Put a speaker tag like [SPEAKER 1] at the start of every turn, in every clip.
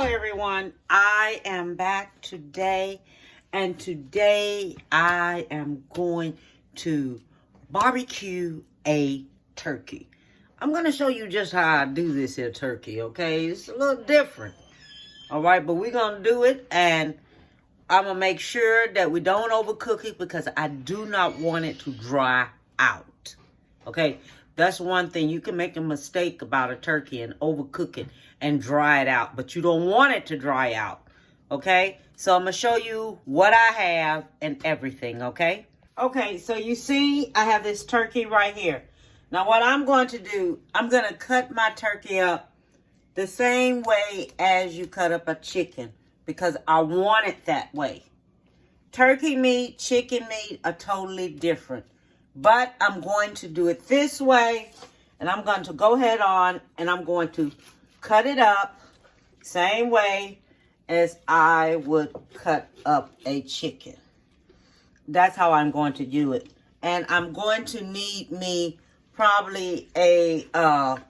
[SPEAKER 1] everyone. I am back today, and today I am going to barbecue a turkey. I'm going to show you just how I do this here turkey, okay? It's a little different, all right? But we're going to do it, and I'm going to make sure that we don't overcook it because I do not want it to dry out, okay? That's one thing. You can make a mistake about a turkey and overcook it and dry it out, but you don't want it to dry out, okay? So I'm going to show you what I have and everything, okay? Okay, so you see I have this turkey right here. Now what I'm going to do, I'm going to cut my turkey up the same way as you cut up a chicken because I want it that way. Turkey meat, chicken meat are totally different. But I'm going to do it this way, and I'm going to go ahead on, and I'm going to cut it up same way as I would cut up a chicken. That's how I'm going to do it. And I'm going to need me probably a, I'm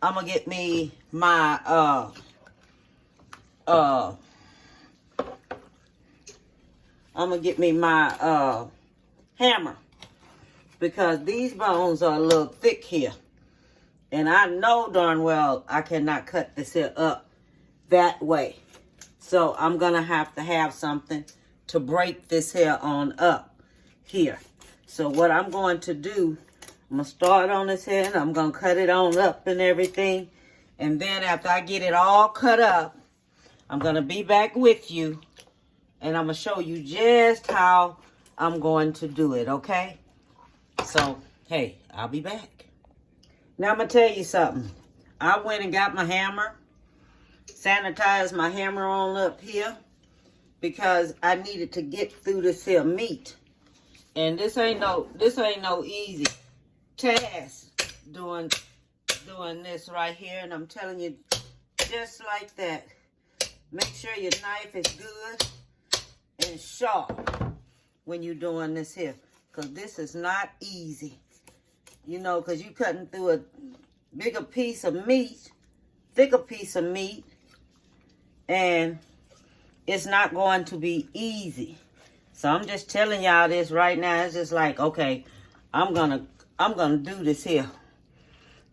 [SPEAKER 1] going to get me my, I'm going to get me my hammer because these bones are a little thick here. And I know darn well I cannot cut this here up that way. So I'm going to have something to break this here on up here. So what I'm going to do, I'm going to start on this here and I'm going to cut it on up and everything. And then after I get it all cut up, I'm going to be back with you. And I'm going to show you just how I'm going to do it, okay? So, hey, I'll be back. Now, I'm going to tell you something. I went and got my hammer, sanitized my hammer on up here, because I needed to get through this here meat. And this ain't no easy task doing this right here. And I'm telling you, just like that. Make sure your knife is good and sharp when you're doing this here, because this is not easy, you know, because you're cutting through a bigger piece of meat, thicker piece of meat, and it's not going to be easy. So I'm just telling y'all this right now. It's just like, okay, I'm gonna do this here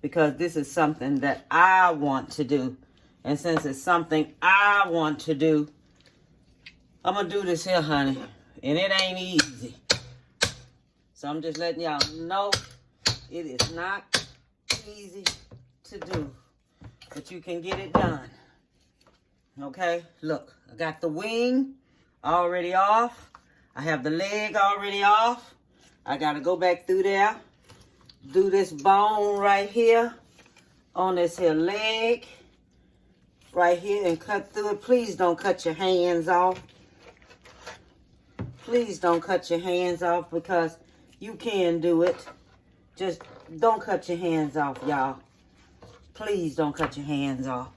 [SPEAKER 1] because this is something that I want to do, and since it's something I want to do, I'm going to do this here, honey, and it ain't easy. So I'm just letting y'all know it is not easy to do, but you can get it done. Okay, look, I got the wing already off. I have the leg already off. I got to go back through there, do this bone right here on this here leg right here and cut through it. Please don't cut your hands off. Please don't cut your hands off because you can do it. Just don't cut your hands off, y'all. Please don't cut your hands off.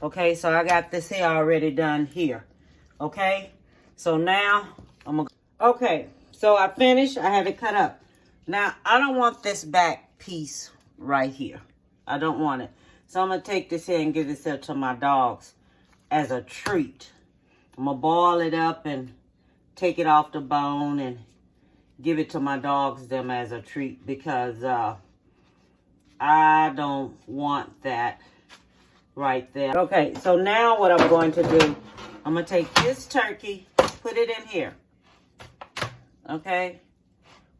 [SPEAKER 1] Okay, so I got this here already done here. Okay, so now I'm going to... Okay, so I finished. I have it cut up. Now, I don't want this back piece right here. I don't want it. So I'm going to take this here and give this here to my dogs as a treat. I'm going to boil it up and take it off the bone and give it to my dogs them as a treat because I don't want that right there. Okay, so now what I'm going to do, I'm going to take this turkey, put it in here. Okay,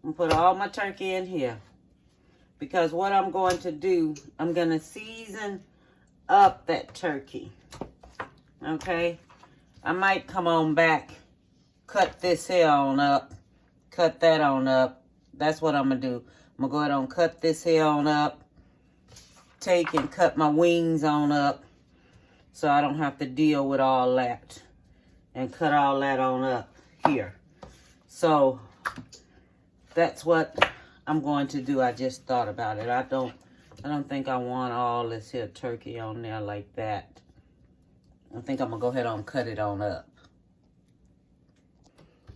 [SPEAKER 1] I'm going to put all my turkey in here because what I'm going to do, I'm going to season up that turkey. Okay, I might come on back, cut this here on up, cut that on up. That's what I'm going to do. I'm going to go ahead and cut this here on up, take and cut my wings on up so I don't have to deal with all that and cut all that on up here. So that's what I'm going to do. I just thought about it. I don't think I want all this here turkey on there like that. I think I'm going to go ahead and cut it on up.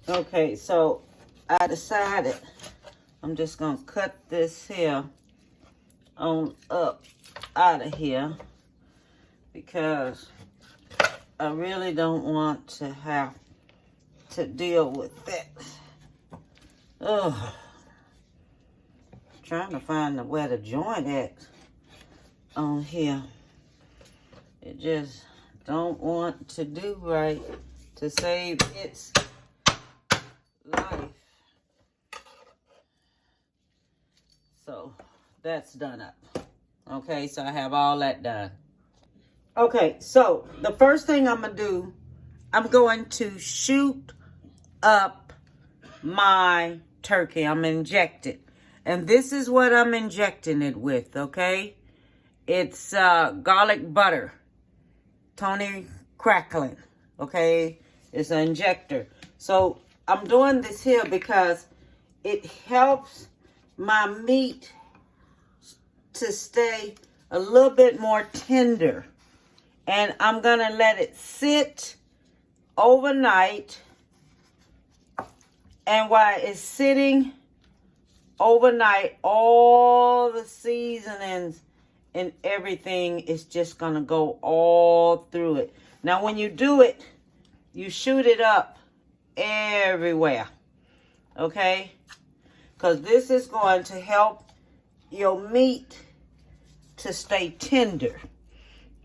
[SPEAKER 1] Okay, so I decided I'm just going to cut this here on up out of here. because I really don't want to have to deal with that. Ugh. Trying to find where the joint at on here. It just don't want to do right to save its life. So that's done up. Okay, so I have all that done. Okay, so the first thing I'm gonna do, I'm going to shoot up my turkey. I'm gonna inject it. And this is what I'm injecting it with, okay? It's garlic butter. Tony Crackling, okay? It's an injector. So I'm doing this here because it helps my meat to stay a little bit more tender. And I'm gonna let it sit overnight. And while it's sitting overnight, all the seasonings and everything is just gonna go all through it. Now when you do it, you shoot it up everywhere, okay? Because this is going to help your meat to stay tender.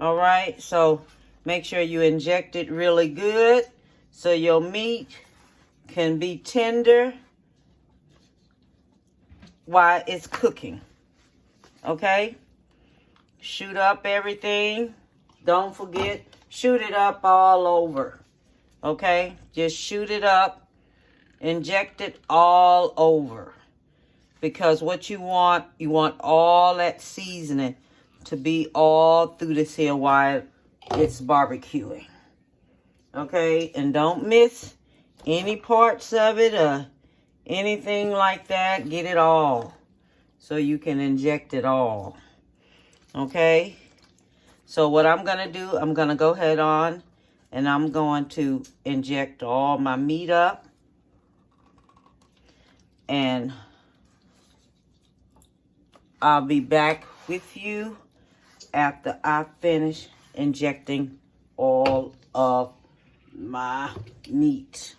[SPEAKER 1] All right, so make sure you inject it really good so your meat can be tender while it's cooking. Okay? Shoot up everything. Don't forget, shoot it up all over. Okay? Just shoot it up. Inject it all over. Because what you want all that seasoning to be all through this here while it's barbecuing. Okay? And don't miss any parts of it or anything like that. Get it all so you can inject it all. Okay? So what I'm going to do, I'm going to go ahead on and I'm going to inject all my meat up. And I'll be back with you after I finish injecting all of my meat.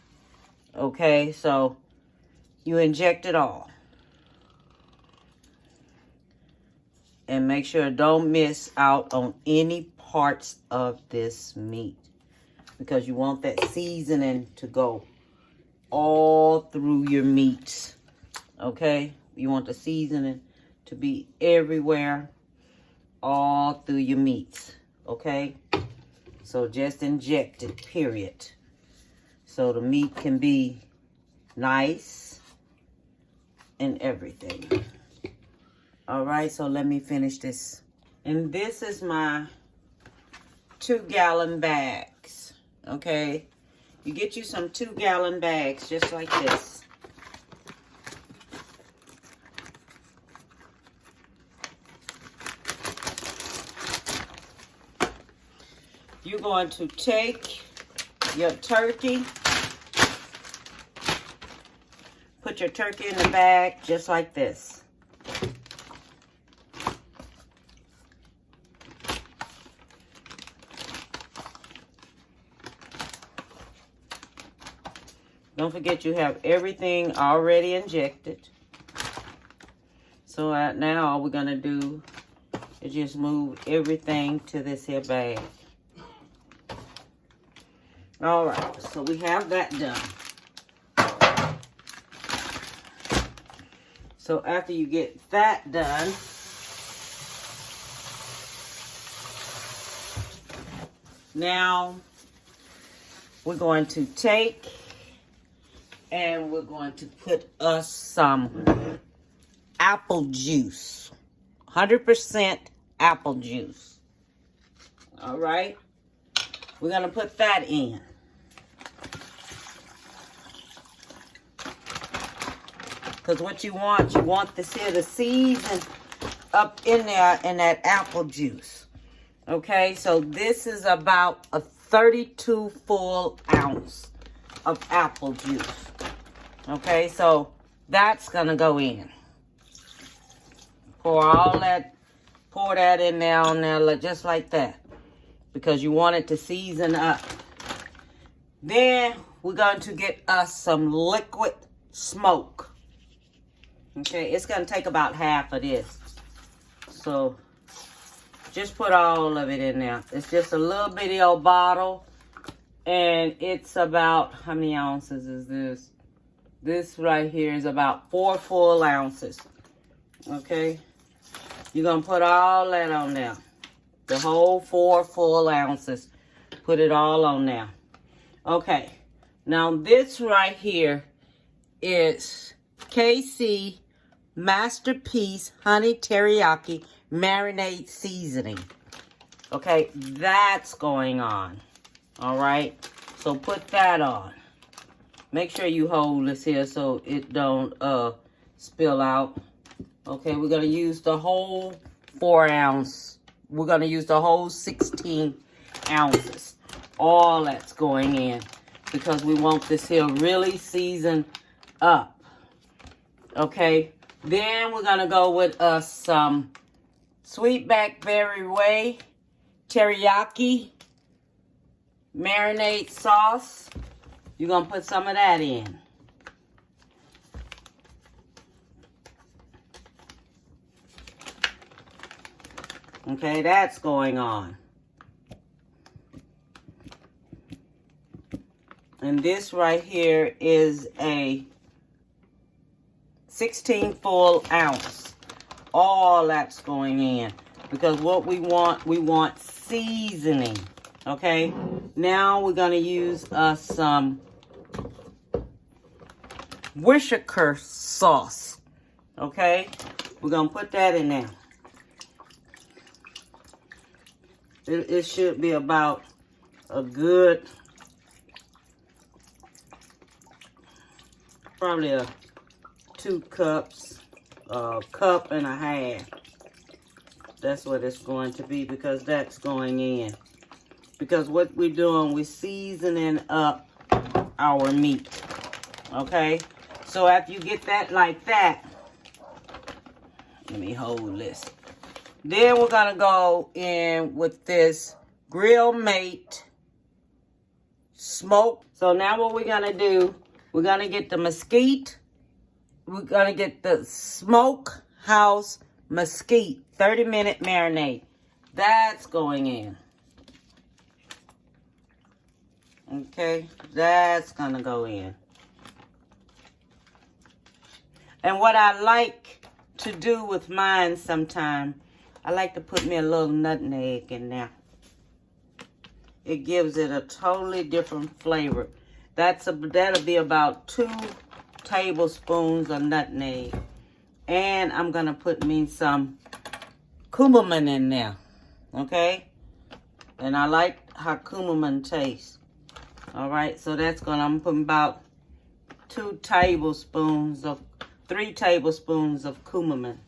[SPEAKER 1] Okay, so you inject it all. And make sure don't miss out on any parts of this meat. Because you want that seasoning to go all through your meats. Okay, you want the seasoning to be everywhere, all through your meats, okay? So just inject it, period. So the meat can be nice and everything. All right, so let me finish this. And this is my 2-gallon bags, okay? You get you some 2-gallon bags just like this. You're going to take your turkey, put your turkey in the bag just like this. Don't forget you have everything already injected. So now all we're going to do is just move everything to this here bag. All right, so we have that done. So after you get that done, now we're going to take and we're going to put us some apple juice. 100% apple juice. All right. We're going to put that in. Because what you want this here to season up in there in that apple juice. Okay, so this is about a 32 full ounce of apple juice. Okay, so that's going to go in. Pour that in there on there just like that. because you want it to season up. Then we're going to get us some liquid smoke. Okay, it's going to take about half of this. So just put all of it in there. It's just a little bitty old bottle. And it's about, how many ounces is this? This right here is about 4 full ounces. Okay. You're going to put all that on there. The whole 4 full ounces. Put it all on there. Okay. Now this right here is KC Masterpiece Honey Teriyaki Marinade Seasoning. Okay. That's going on. All right. So put that on. Make sure you hold this here so it don't spill out. Okay, we're going to use the whole 4 ounce. We're going to use the whole 16 ounces. All that's going in because we want this here really seasoned up. Okay, then we're going to go with some Sweet Blackberry Way Teriyaki Marinade Sauce. You're going to put some of that in. Okay, that's going on. And this right here is a 16 full ounce. All that's going in. Because what we want seasoning. Okay, now we're going to use some Worcestershire sauce. Okay, we're going to put that in there. It should be about a good, probably a 2 cups, a cup and a half. That's what it's going to be because that's going in. Because what we're doing, we're seasoning up our meat. Okay? So after you get that like that, let me hold this. Then we're going to go in with this Grill Mate Smoke. So now what we're going to do, we're going to get the mesquite. We're going to get the Smokehouse Mesquite 30-minute marinade. That's going in. Okay, that's going to go in. And what I like to do with mine sometime, I like to put me a little nutmeg in there. It gives it a totally different flavor. That'll be about 2 tablespoons of nutmeg. And I'm going to put me some cumin in there. Okay? And I like how cumin tastes. Alright, so that's I'm putting about 3 tablespoons of cumin.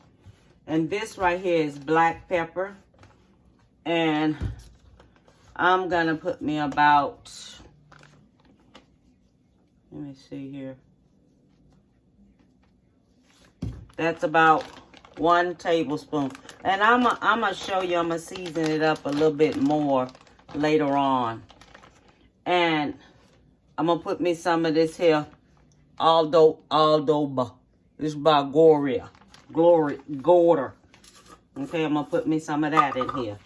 [SPEAKER 1] And this right here is black pepper. And I'm going to put me about, let me see here. That's about 1 tablespoon. And I'm going to show you, I'm going to season it up a little bit more later on. And I'm going to put me some of this here Aldoba. This is by Gorder. Okay, I'm going to put me some of that in here.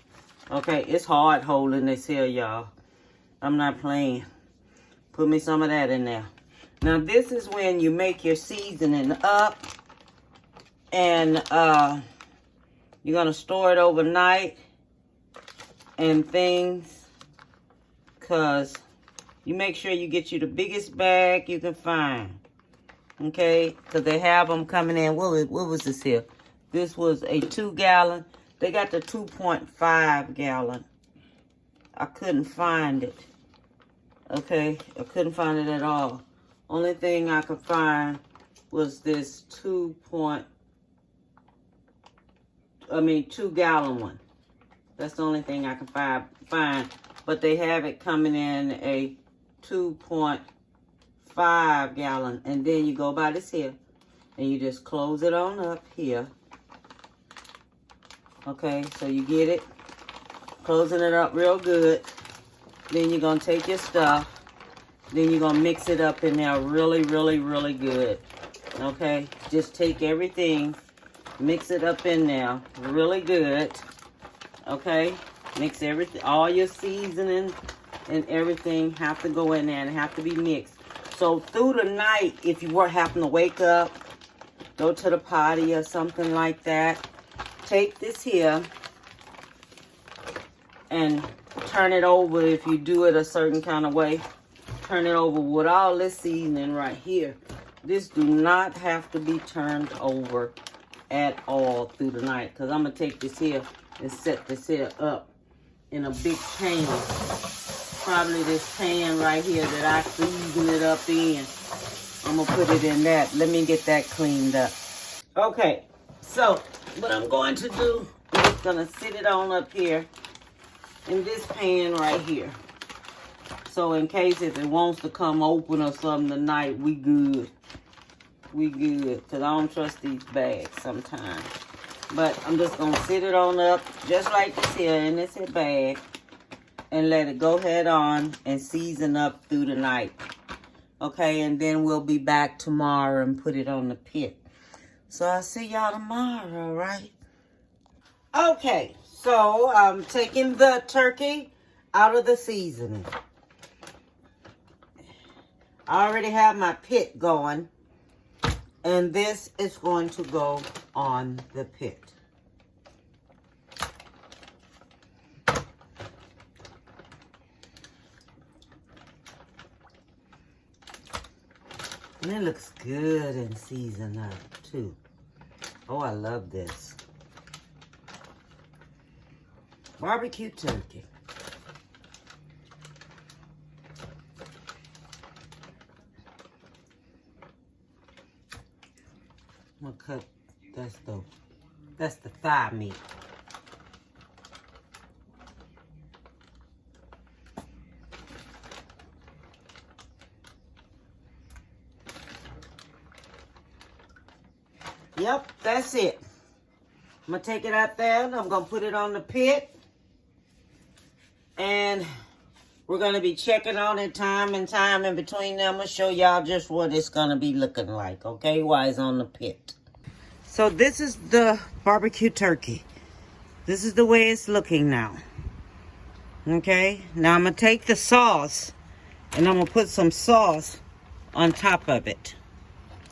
[SPEAKER 1] Okay, it's hard holding this here, y'all. I'm not playing. Put me some of that in there. Now, this is when you make your seasoning up. And you're going to store it overnight and things. Because you make sure you get you the biggest bag you can find. Okay? Because they have them coming in. What was this here? This was a 2-gallon. They got the 2.5 gallon. I couldn't find it. Okay? I couldn't find it at all. Only thing I could find was this 2-gallon one. That's the only thing I can find. But they have it coming in a 2.5 gallon. And then you go by this here. And you just close it on up here. Okay, so you get it. Closing it up real good. Then you're going to take your stuff. Then you're going to mix it up in there really, really, really good. Okay? Just take everything, mix it up in there really good. Okay? Mix everything, all your seasoning and everything have to go in there and have to be mixed. So through the night, if you were having to wake up, go to the potty or something like that, take this here and turn it over. If you do it a certain kind of way, turn it over with all this seasoning right here. This do not have to be turned over at all through the night, because I'm going to take this here and set this here up in a big pan. Probably this pan right here that I season it up in. I'm going to put it in that. Let me get that cleaned up. Okay, so what I'm going to do, I'm just going to sit it on up here in this pan right here. So in case if it wants to come open or something tonight, we good. We good, because I don't trust these bags sometimes. But I'm just going to sit it on up just like this here in this here bag and let it go head on and season up through the night. Okay, and then we'll be back tomorrow and put it on the pit. So I'll see y'all tomorrow, right? Okay, so I'm taking the turkey out of the seasoning. I already have my pit going. And this is going to go on the pit. And it looks good and seasoned up too. Oh, I love this. Barbecue turkey. I'm gonna cut, that's the thigh meat. Yep, that's it. I'm gonna take it out there and I'm gonna put it on the pit. And we're gonna be checking on it time and time in between them. I'm gonna show y'all just what it's gonna be looking like, okay, while it's on the pit. So this is the barbecue turkey. This is the way it's looking now. Okay, now I'm gonna take the sauce and I'm gonna put some sauce on top of it.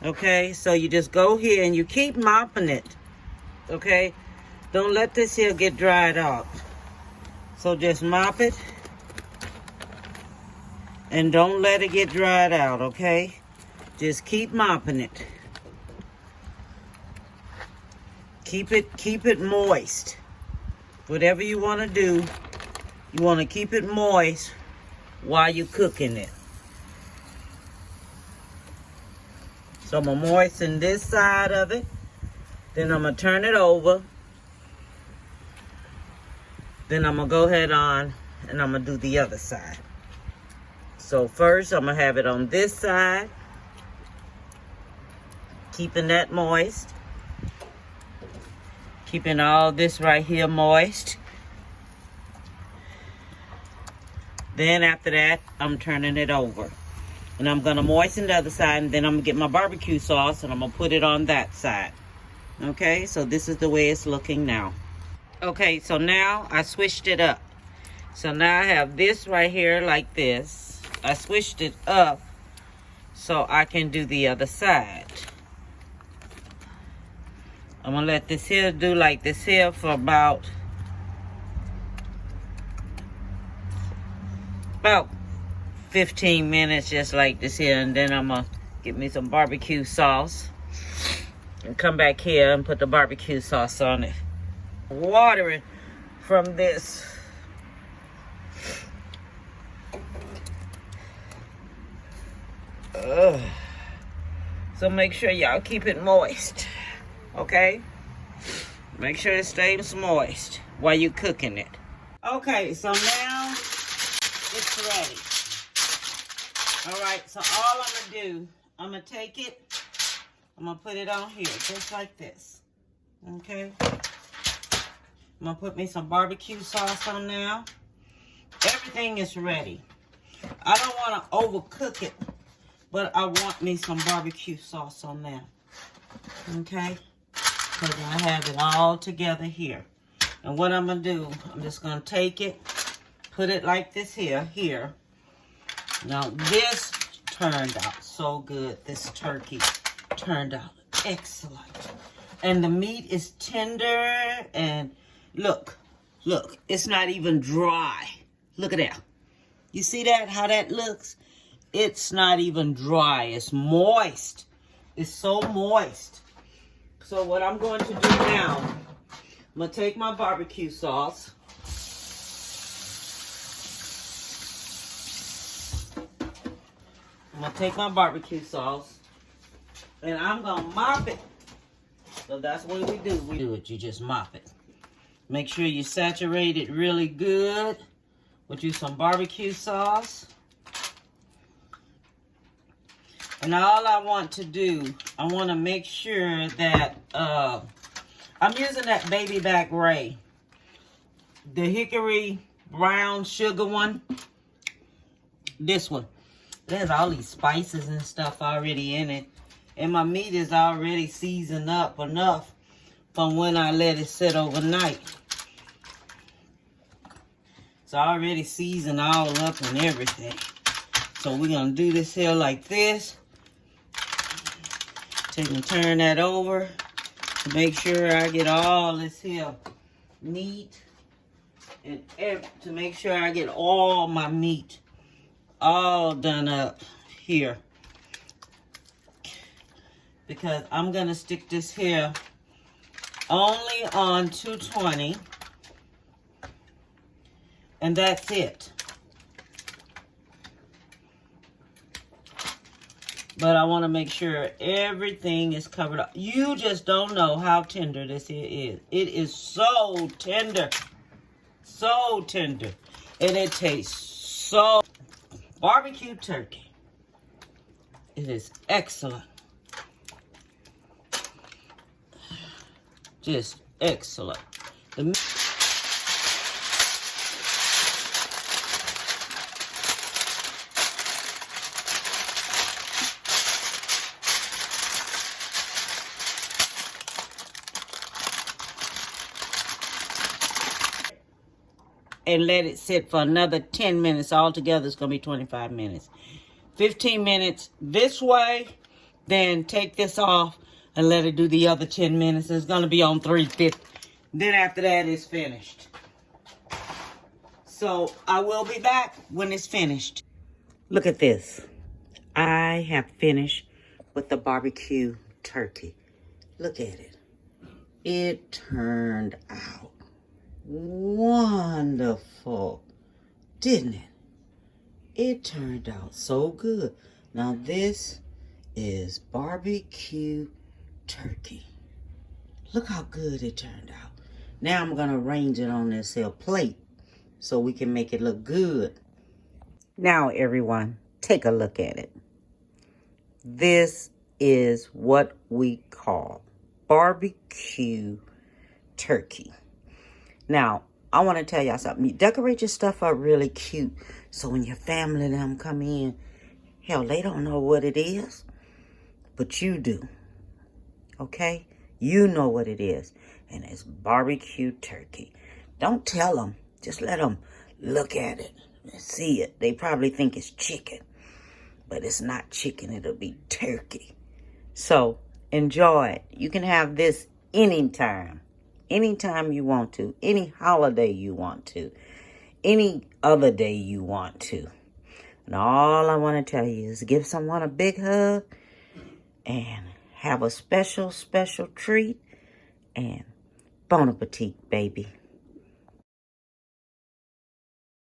[SPEAKER 1] Okay, so you just go here and you keep mopping it. Okay, don't let this here get dried out. So just mop it and don't let it get dried out, okay? Just keep mopping it. Keep it moist. Whatever you want to do, you want to keep it moist while you're cooking it. So I'm going to moisten this side of it. Then I'm going to turn it over. Then I'm going to go ahead on and I'm going to do the other side. So first I'm going to have it on this side. Keeping that moist. Keeping all this right here moist. Then after that, I'm turning it over. And I'm going to moisten the other side, and then I'm going to get my barbecue sauce, and I'm going to put it on that side. Okay, so this is the way it's looking now. Okay, so now I switched it up. So now I have this right here like this. I switched it up so I can do the other side. I'm going to let this here do like this here for about 15 minutes, just like this here. And then I'm going to get me some barbecue sauce and come back here and put the barbecue sauce on it. Watering from this. So make sure y'all keep it moist. Okay? Make sure it stays moist while you're cooking it. Okay, so now it's ready. Alright, so all I'm going to do, I'm going to take it, I'm going to put it on here, just like this. Okay? I'm I'm going to put me some barbecue sauce on now. Everything is ready. I don't want to overcook it, but I want me some barbecue sauce on there. Okay? Because I have it all together here. And what I'm going to do, I'm just going to take it, put it like this here. Now, this turned out so good. This turkey turned out excellent. And the meat is tender. And look, it's not even dry. Look at that. You see that, how that looks? It's not even dry. It's moist. It's so moist. So what I'm going to do now, I'm going to take my barbecue sauce. I'm going to take my barbecue sauce. And I'm going to mop it. So that's what we do. We do it. You just mop it. Make sure you saturate it really good with you some barbecue sauce. And all I want to do, I want to make sure that I'm using that baby back Ray. The hickory brown sugar one. This one. There's all these spices and stuff already in it. And my meat is already seasoned up enough from when I let it sit overnight. It's already seasoned all up and everything. So we're going to do this here like this. Take and turn that over to make sure I get all this here meat. And to make sure I get all my meat all done up here. Because I'm going to stick this here only on 220. And that's it. But I want to make sure everything is covered up. You just don't know how tender this here is. It is so tender. So tender. And it tastes so... Barbecue turkey. It is excellent. Just excellent. And let it sit for another 10 minutes. Altogether, it's going to be 25 minutes. 15 minutes this way. Then take this off and let it do the other 10 minutes. It's going to be on 350. Then after that, it's finished. So I will be back when it's finished. Look at this. I have finished with the barbecue turkey. Look at it. It turned out wonderful, didn't it? It turned out so good. Now this is barbecue turkey. Look how good it turned out. Now I'm going to arrange it on this here plate so we can make it look good. Now everyone, take a look at it. This is what we call barbecue turkey. Now, I want to tell y'all something. You decorate your stuff up really cute. So when your family and them come in, hell, they don't know what it is. But you do. Okay? You know what it is. And it's barbecue turkey. Don't tell them. Just let them look at it and see it. They probably think it's chicken. But it's not chicken. It'll be turkey. So, enjoy it. You can have this anytime. Anytime you want to. Any holiday you want to. Any other day you want to. And all I want to tell you is give someone a big hug. And have a special, special treat. And bon appetit, baby.